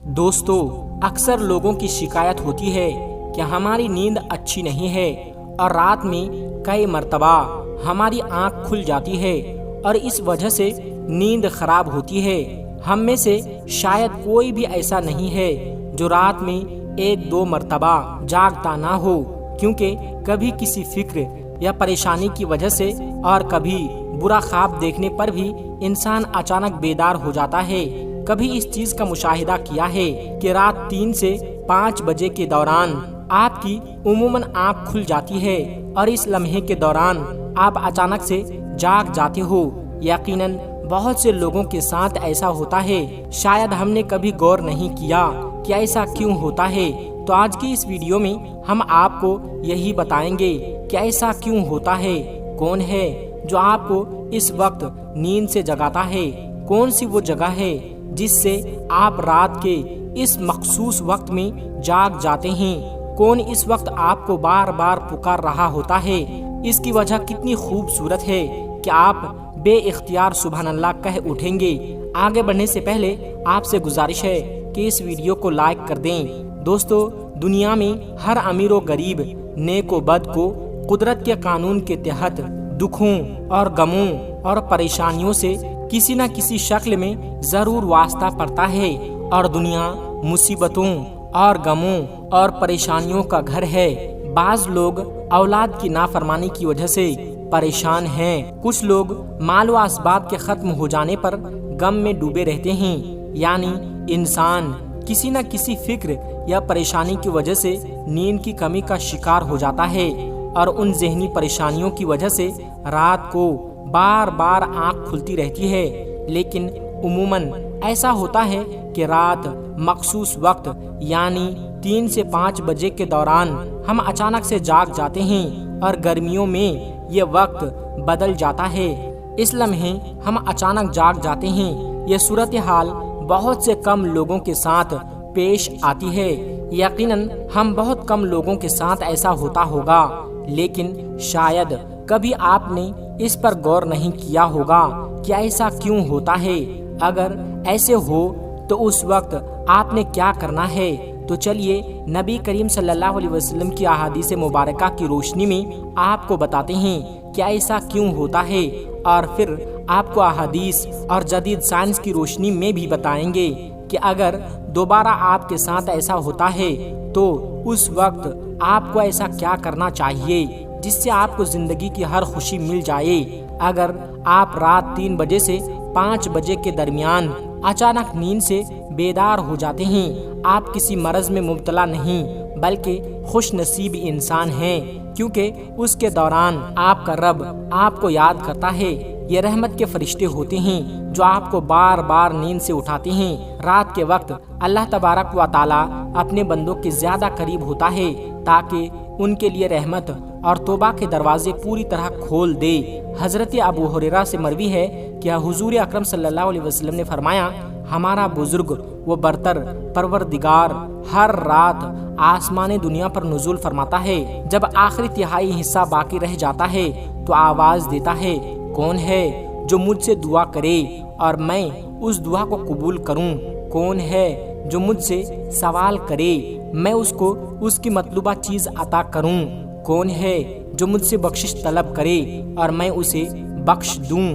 دوستو، اکثر لوگوں کی شکایت ہوتی ہے کہ ہماری نیند اچھی نہیں ہے اور رات میں کئی مرتبہ ہماری آنکھ کھل جاتی ہے اور اس وجہ سے نیند خراب ہوتی ہے۔ ہم میں سے شاید کوئی بھی ایسا نہیں ہے جو رات میں 1-2 مرتبہ جاگتا نہ ہو، کیونکہ کبھی کسی فکر یا پریشانی کی وجہ سے اور کبھی برا خواب دیکھنے پر بھی انسان اچانک بیدار ہو جاتا ہے۔ کبھی اس چیز کا مشاہدہ کیا ہے کہ رات 3 سے 5 بجے کے دوران آپ کی عموماً آنکھ کھل جاتی ہے اور اس لمحے کے دوران آپ اچانک سے جاگ جاتے ہو۔ یقیناً بہت سے لوگوں کے ساتھ ایسا ہوتا ہے، شاید ہم نے کبھی غور نہیں کیا کہ ایسا کیوں ہوتا ہے۔ تو آج کی اس ویڈیو میں ہم آپ کو یہی بتائیں گے کہ ایسا کیوں ہوتا ہے، کون ہے جو آپ کو اس وقت نیند سے جگاتا ہے، کون سی وہ جگہ ہے جس سے آپ رات کے اس مخصوص وقت میں جاگ جاتے ہیں، کون اس وقت آپ کو بار بار پکار رہا ہوتا ہے، اس کی وجہ کتنی خوبصورت ہے کہ آپ بے اختیار سبحان اللہ کہہ اٹھیں گے۔ آگے بڑھنے سے پہلے آپ سے گزارش ہے کہ اس ویڈیو کو لائک کر دیں۔ دوستو، دنیا میں ہر امیر و غریب، نیک و بد کو قدرت کے قانون کے تحت دکھوں اور غموں اور پریشانیوں سے کسی نہ کسی شکل میں ضرور واسطہ پڑتا ہے، اور دنیا مصیبتوں اور غموں اور پریشانیوں کا گھر ہے۔ بعض لوگ اولاد کی نافرمانی کی وجہ سے پریشان ہیں، کچھ لوگ مال و اسباب کے ختم ہو جانے پر غم میں ڈوبے رہتے ہیں۔ یعنی انسان کسی نہ کسی فکر یا پریشانی کی وجہ سے نیند کی کمی کا شکار ہو جاتا ہے، اور ان ذہنی پریشانیوں کی وجہ سے رات کو بار بار آنکھ کھلتی رہتی ہے۔ لیکن عموماً ایسا ہوتا ہے کہ رات مخصوص وقت یعنی 3 سے 5 بجے کے دوران ہم اچانک سے جاگ جاتے ہیں، اور گرمیوں میں یہ وقت بدل جاتا ہے۔ اس لمحے ہم اچانک جاگ جاتے ہیں۔ یہ صورتحال بہت سے کم لوگوں کے ساتھ پیش آتی ہے۔ یقیناً ہم بہت کم لوگوں کے ساتھ ایسا ہوتا ہوگا، لیکن شاید کبھی آپ نے اس پر غور نہیں کیا ہوگا کہ ایسا کیوں ہوتا ہے۔ اگر ایسے ہو تو اس وقت آپ نے کیا کرنا ہے؟ تو چلیے نبی کریم صلی اللہ علیہ وسلم کی احادیث مبارکہ کی روشنی میں آپ کو بتاتے ہیں کہ ایسا کیوں ہوتا ہے، اور پھر آپ کو احادیث اور جدید سائنس کی روشنی میں بھی بتائیں گے کہ اگر دوبارہ آپ کے ساتھ ایسا ہوتا ہے تو اس وقت آپ کو ایسا کیا کرنا چاہیے جس سے آپ کو زندگی کی ہر خوشی مل جائے۔ اگر آپ رات 3 بجے سے 5 بجے کے درمیان اچانک نیند سے بیدار ہو جاتے ہیں، آپ کسی مرض میں مبتلا نہیں بلکہ خوش نصیب انسان ہیں، کیونکہ اس کے دوران آپ کا رب آپ کو یاد کرتا ہے۔ یہ رحمت کے فرشتے ہوتے ہیں جو آپ کو بار بار نیند سے اٹھاتے ہیں۔ رات کے وقت اللہ تبارک و تعالی اپنے بندوں کے زیادہ قریب ہوتا ہے تاکہ ان کے لیے رحمت اور توبہ کے دروازے پوری طرح کھول دے۔ حضرت ابو ہریرہ سے مروی ہے کہ حضور اکرم صلی اللہ علیہ وسلم نے فرمایا، ہمارا بزرگ و برتر پروردگار ہر رات آسمان دنیا پر نزول فرماتا ہے۔ جب آخری تہائی حصہ باقی رہ جاتا ہے تو آواز دیتا ہے، کون ہے جو مجھ سے دعا کرے اور میں اس دعا کو قبول کروں؟ کون ہے جو مجھ سے سوال کرے، میں اس کو اس کی مطلوبہ چیز عطا کروں؟ کون ہے جو مجھ سے بخشش طلب کرے اور میں اسے بخش دوں؟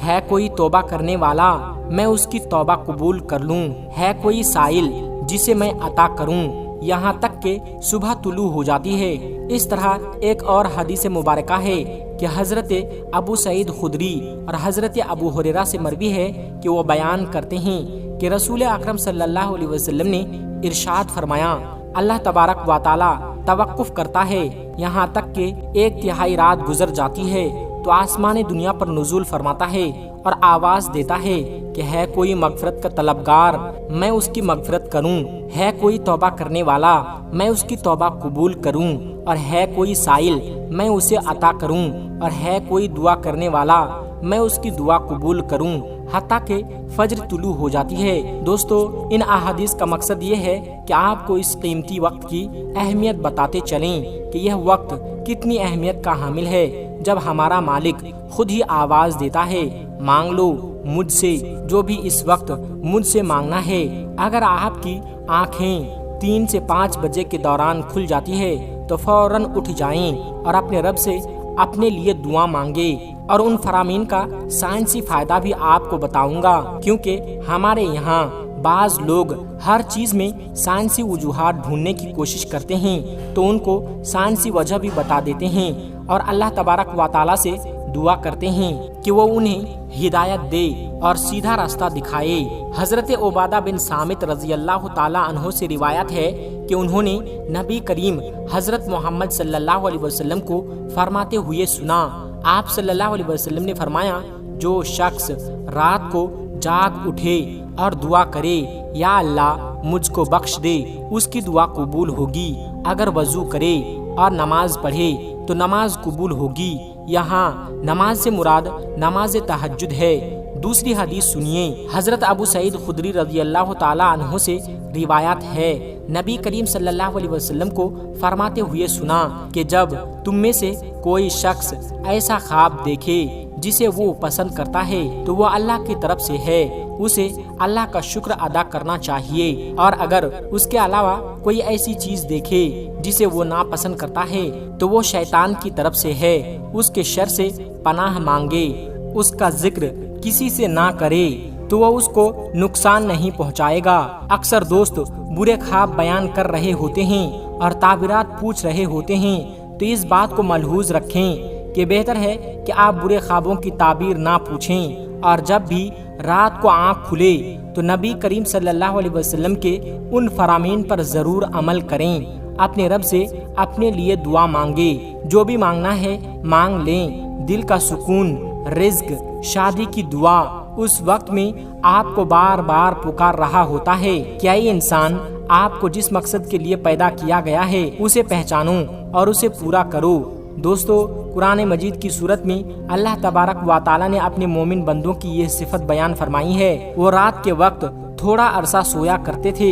ہے کوئی توبہ کرنے والا، میں اس کی توبہ قبول کر لوں؟ ہے کوئی سائل جسے میں عطا کروں؟ یہاں تک کہ صبح طلوع ہو جاتی ہے۔ اس طرح ایک اور حدیث مبارکہ ہے کہ حضرت ابو سعید خدری اور حضرت ابو ہریرہ سے مروی ہے کہ وہ بیان کرتے ہیں کہ رسول اکرم صلی اللہ علیہ وسلم نے ارشاد فرمایا، اللہ تبارک و تعالی توقف کرتا ہے یہاں تک کہ 1/3 رات گزر جاتی ہے تو آسمان دنیا پر نزول فرماتا ہے اور آواز دیتا ہے کہ ہے کوئی مغفرت کا طلبگار، میں اس کی مغفرت کروں؟ ہے کوئی توبہ کرنے والا، میں اس کی توبہ قبول کروں؟ اور ہے کوئی سائل، میں اسے عطا کروں؟ اور ہے کوئی دعا کرنے والا، میں اس کی دعا قبول کروں؟ حتیٰ کہ فجر طلوع ہو جاتی ہے۔ دوستو، ان احادیث کا مقصد یہ ہے کہ آپ کو اس قیمتی وقت کی اہمیت بتاتے چلیں کہ یہ وقت کتنی اہمیت کا حامل ہے، جب ہمارا مالک خود ہی آواز دیتا ہے مانگ لو مجھ سے جو بھی اس وقت مجھ سے مانگنا ہے۔ اگر آپ کی آنکھیں 3 سے 5 بجے کے دوران کھل جاتی ہے تو فوراً اٹھ جائیں اور اپنے رب سے اپنے لیے دعا مانگے۔ اور ان فرامین کا سائنسی فائدہ بھی آپ کو بتاؤں گا، کیونکہ ہمارے یہاں بعض لوگ ہر چیز میں سائنسی وجوہات ڈھونڈنے کی کوشش کرتے ہیں تو ان کو سائنسی وجہ بھی بتا دیتے ہیں اور اللہ تبارک و تعالیٰ سے دعا کرتے ہیں کہ وہ انہیں ہدایت دے اور سیدھا راستہ دکھائے۔ حضرت عبادہ بن صامت رضی اللہ تعالیٰ عنہ سے روایت ہے کہ انہوں نے نبی کریم حضرت محمد صلی اللہ علیہ وسلم کو فرماتے ہوئے سنا۔ آپ صلی اللہ علیہ وسلم نے فرمایا، جو شخص رات کو جاگ اٹھے اور دعا کرے یا اللہ مجھ کو بخش دے، اس کی دعا قبول ہوگی۔ اگر وضو کرے اور نماز پڑھے تو نماز قبول ہوگی۔ یہاں نماز سے مراد نماز تہجد ہے۔ دوسری حدیث سنیے، حضرت ابو سعید خدری رضی اللہ تعالیٰ عنہ سے روایت ہے، نبی کریم صلی اللہ علیہ وسلم کو فرماتے ہوئے سنا کہ جب تم میں سے کوئی شخص ایسا خواب دیکھے جسے وہ پسند کرتا ہے تو وہ اللہ کی طرف سے ہے، اسے اللہ کا شکر ادا کرنا چاہیے، اور اگر اس کے علاوہ کوئی ایسی چیز دیکھے جسے وہ ناپسند کرتا ہے تو وہ شیطان کی طرف سے ہے، اس کے شر سے پناہ مانگے، اس کا ذکر کسی سے نہ کرے تو وہ اس کو نقصان نہیں پہنچائے گا۔ اکثر دوست برے خواب بیان کر رہے ہوتے ہیں اور تعبیرات پوچھ رہے ہوتے ہیں، تو اس بات کو ملحوظ رکھیں کہ بہتر ہے کہ آپ برے خوابوں کی تعبیر نہ پوچھیں، اور جب بھی رات کو آنکھ کھلے تو نبی کریم صلی اللہ علیہ وسلم کے ان فرامین پر ضرور عمل کریں۔ اپنے رب سے اپنے لیے دعا مانگے، جو بھی مانگنا ہے مانگ لیں، دل کا سکون، رزق، شادی کی دعا اس وقت میں آپ کو بار بار پکار رہا ہوتا ہے کہ اے انسان، آپ کو جس مقصد کے لیے پیدا کیا گیا ہے اسے پہچانو اور اسے پورا کرو۔ دوستو، قرآن مجید کی صورت میں اللہ تبارک و تعالیٰ نے اپنے مومن بندوں کی یہ صفت بیان فرمائی ہے، وہ رات کے وقت تھوڑا عرصہ سویا کرتے تھے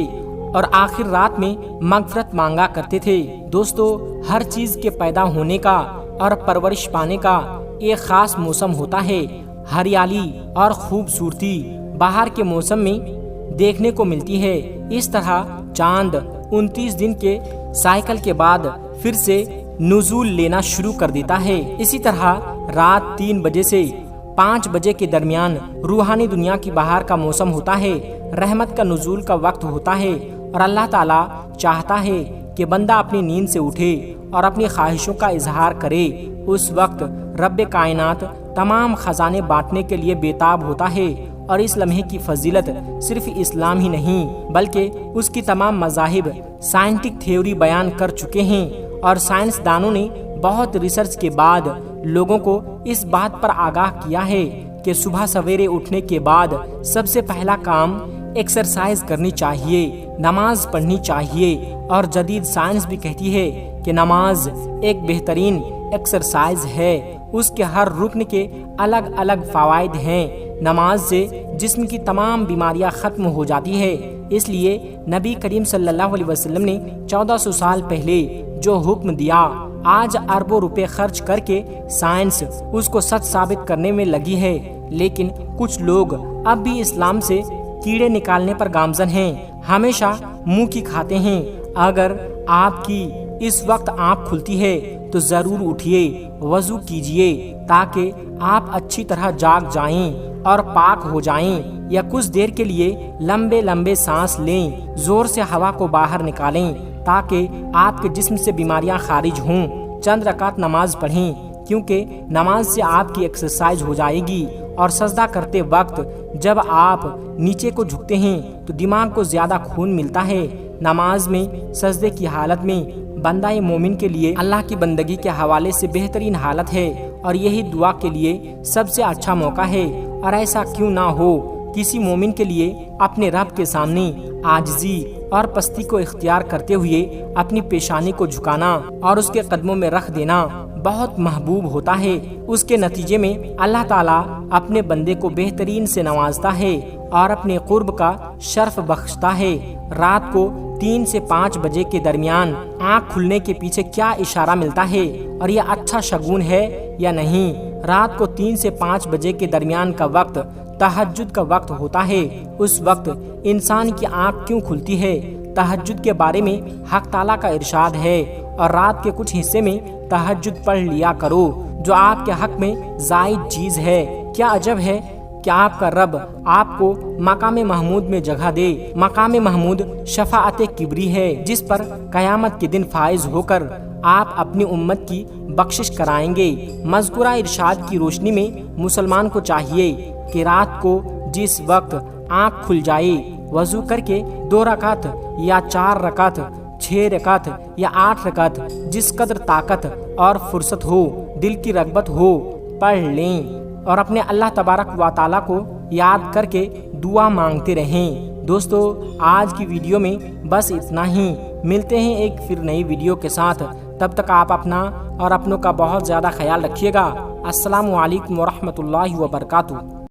اور آخر رات میں مغفرت مانگا کرتے تھے۔ دوستو، ہر چیز کے پیدا ہونے کا اور پرورش پانے کا ایک خاص موسم ہوتا ہے۔ ہریالی اور خوبصورتی بہار کے موسم میں دیکھنے کو ملتی ہے۔ اس طرح چاند 29 دن کے سائیکل کے بعد پھر سے نزول لینا شروع کر دیتا ہے۔ اسی طرح رات 3 بجے سے 5 بجے کے درمیان روحانی دنیا کی بہار کا موسم ہوتا ہے، رحمت کا نزول کا وقت ہوتا ہے، اور اللہ تعالیٰ چاہتا ہے کہ بندہ اپنی نیند سے اٹھے اور اپنی خواہشوں کا اظہار کرے۔ اس وقت رب کائنات تمام خزانے بانٹنے کے لیے بےتاب ہوتا ہے، اور اس لمحے کی فضیلت صرف اسلام ہی نہیں بلکہ اس کی تمام مذاہب سائنٹک تھیوری بیان کر چکے ہیں، اور سائنسدانوں نے بہت ریسرچ کے بعد لوگوں کو اس بات پر آگاہ کیا ہے کہ صبح سویرے اٹھنے کے بعد سب سے پہلا کام ایکسرسائز کرنی چاہیے، نماز پڑھنی چاہیے، اور جدید سائنس بھی کہتی ہے کہ نماز ایک بہترین ایکسرسائز ہے، اس کے ہر رکن کے الگ الگ فوائد ہیں۔ نماز سے جسم کی تمام بیماریاں ختم ہو جاتی ہے، اس لیے نبی کریم صلی اللہ علیہ وسلم نے 1400 سال پہلے جو حکم دیا، آج اربوں روپے خرچ کر کے سائنس اس کو سچ ثابت کرنے میں لگی ہے، لیکن کچھ لوگ اب بھی اسلام سے کیڑے نکالنے پر گامزن ہیں، ہمیشہ منہ کی کھاتے ہیں۔ اگر آپ کی اس وقت آنکھ کھلتی ہے تو ضرور اٹھیے، وضو کیجیے تاکہ آپ اچھی طرح جاگ جائیں اور پاک ہو جائیں، یا کچھ دیر کے لیے لمبے لمبے سانس لیں، زور سے ہوا کو باہر نکالیں تاکہ آپ کے جسم سے بیماریاں خارج ہوں۔ چند رکعت نماز پڑھیں، کیونکہ نماز سے آپ کی ایکسرسائز ہو جائے گی، اور سجدہ کرتے وقت جب آپ نیچے کو جھکتے ہیں تو دماغ کو زیادہ خون ملتا ہے۔ نماز میں سجدے کی حالت میں بندہ مومن کے لیے اللہ کی بندگی کے حوالے سے بہترین حالت ہے، اور یہی دعا کے لیے سب سے اچھا موقع ہے۔ اور ایسا کیوں نہ ہو، کسی مومن کے لیے اپنے رب کے سامنے عاجزی اور پستی کو اختیار کرتے ہوئے اپنی پیشانی کو جھکانا اور اس کے قدموں میں رکھ دینا بہت محبوب ہوتا ہے۔ اس کے نتیجے میں اللہ تعالیٰ اپنے بندے کو بہترین سے نوازتا ہے اور اپنے قرب کا شرف بخشتا ہے۔ رات کو 3 سے 5 بجے کے درمیان آنکھ کھلنے کے پیچھے کیا اشارہ ملتا ہے اور یہ اچھا شگون ہے یا نہیں؟ رات کو 3 سے 5 بجے کے درمیان کا وقت تہجد کا وقت ہوتا ہے۔ اس وقت انسان کی آنکھ کیوں کھلتی ہے؟ تہجد کے بارے میں حق تعالیٰ کا ارشاد ہے، اور رات کے کچھ حصے میں تہجد پڑھ لیا کرو جو آپ کے حق میں زائد چیز ہے۔ کیا عجب ہے کہ آپ کا رب آپ کو مقام محمود میں جگہ دے۔ مقام محمود شفاعت کبری ہے جس پر قیامت کے دن فائز ہو کر آپ اپنی امت کی بخشش کرائیں گے۔ مذکورہ ارشاد کی روشنی میں مسلمان کو چاہیے کہ رات کو جس وقت آنکھ کھل جائے وضو کر کے 2 رکعت یا 4 رکعت، 6 رکعت یا 8 رکعت، جس قدر طاقت اور فرصت ہو، دل کی رغبت ہو، پڑھ لیں اور اپنے اللہ تبارک و تعالیٰ کو یاد کر کے دعا مانگتے رہیں۔ دوستو، آج کی ویڈیو میں بس اتنا ہی۔ ملتے ہیں ایک پھر نئی ویڈیو کے ساتھ، تب تک آپ اپنا اور اپنوں کا بہت زیادہ خیال رکھیے گا۔ السلام علیکم ورحمۃ اللہ وبرکاتہ۔